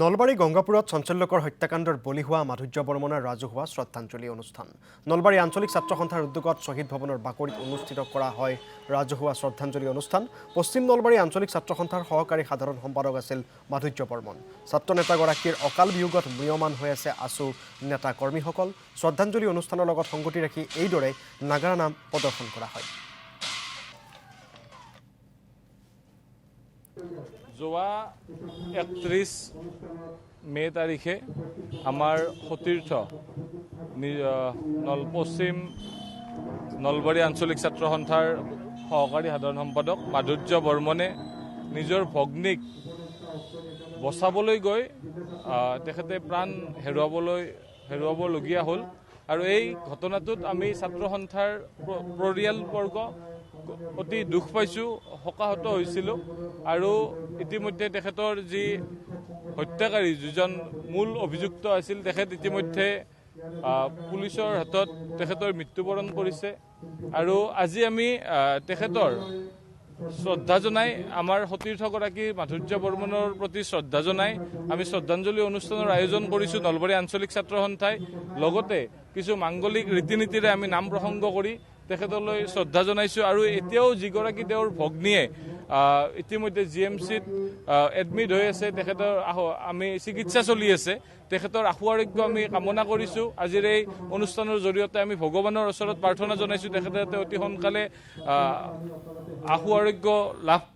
নলবাৰী গংগাপুৰত চাঞ্চল্যকৰ হত্যাকাণ্ডৰ বলি হোৱা মাধুৰ্য বৰ্মনৰ ৰাজহুৱা শ্ৰদ্ধাঞ্জলি অনুষ্ঠান। নলবাৰী আঞ্চলিক ছাত্ৰ সন্থাৰ উদ্যোগত শ্বহীদ ভৱনৰ বাকৰিত অনুষ্ঠিত কৰা হয় ৰাজহুৱা শ্ৰদ্ধাঞ্জলি অনুষ্ঠান। পশ্চিম নলবাৰী আঞ্চলিক ছাত্ৰ সন্থাৰ সহকাৰী সাধাৰণ সম্পাদক আছিল মাধুৰ্য বৰ্মন। ছাত্ৰ নেতাগৰাকীৰ অকাল বিয়োগত ম্ৰিয়মান হৈ আছে আছু নেতা কৰ্মীসকল। শ্ৰদ্ধাঞ্জলি অনুষ্ঠানৰ লগত সংগতি ৰাখি এইদৰে নাগাৰা নাম প্ৰদৰ্শন কৰা হয়। যোৱা ৩১ মে তাৰিখে আমাৰ সতীৰ্থ পশ্চিম নলবাৰী আঞ্চলিক ছাত্ৰ সন্থাৰ সহকাৰী সাধাৰণ সম্পাদক মাধুৰ্য বৰ্মনে নিজৰ ভগ্নীক বচাবলৈ গৈ তেখেতে প্ৰাণ হেৰুৱাবলগীয়া হ'ল। আৰু এই ঘটনাটোত আমি ছাত্ৰ সন্থাৰ পৰিয়ালবৰ্গ অতি দুখ পাইছোঁ, হতাহত হৈছিলোঁ। আৰু ইতিমধ্যে তেখেতৰ যি হত্যাকাৰী যিজন মূল অভিযুক্ত আছিল তেখেত ইতিমধ্যে পুলিচৰ হাতত তেখেতৰ মৃত্যুবৰণ কৰিছে। আৰু আজি আমি তেখেতৰ শ্ৰদ্ধা জনাই আমাৰ সতীৰ্থগৰাকী মাধুৰ্য বৰ্মনৰ প্ৰতি শ্ৰদ্ধা জনাই আমি শ্ৰদ্ধাঞ্জলি অনুষ্ঠানৰ আয়োজন কৰিছোঁ নলবাৰী আঞ্চলিক ছাত্ৰ সন্থাই। লগতে কিছু মাংগলিক ৰীতি নীতিৰে আমি নাম প্ৰসংগ কৰি তেখেতলৈ শ্ৰদ্ধা জনাইছোঁ। আৰু এতিয়াও যিগৰাকী তেওঁৰ ভগ্নীয়ে ইতিমধ্যে GMCত এডমিট হৈ আছে, তেখেতৰ আমি চিকিৎসা চলি আছে, তেখেতৰ আশু আৰোগ্য আমি কামনা কৰিছোঁ। আজিৰ এই অনুষ্ঠানৰ জৰিয়তে আমি ভগৱানৰ ওচৰত প্ৰাৰ্থনা জনাইছোঁ তেখেতে অতি সোনকালে আশু আৰোগ্য লাভ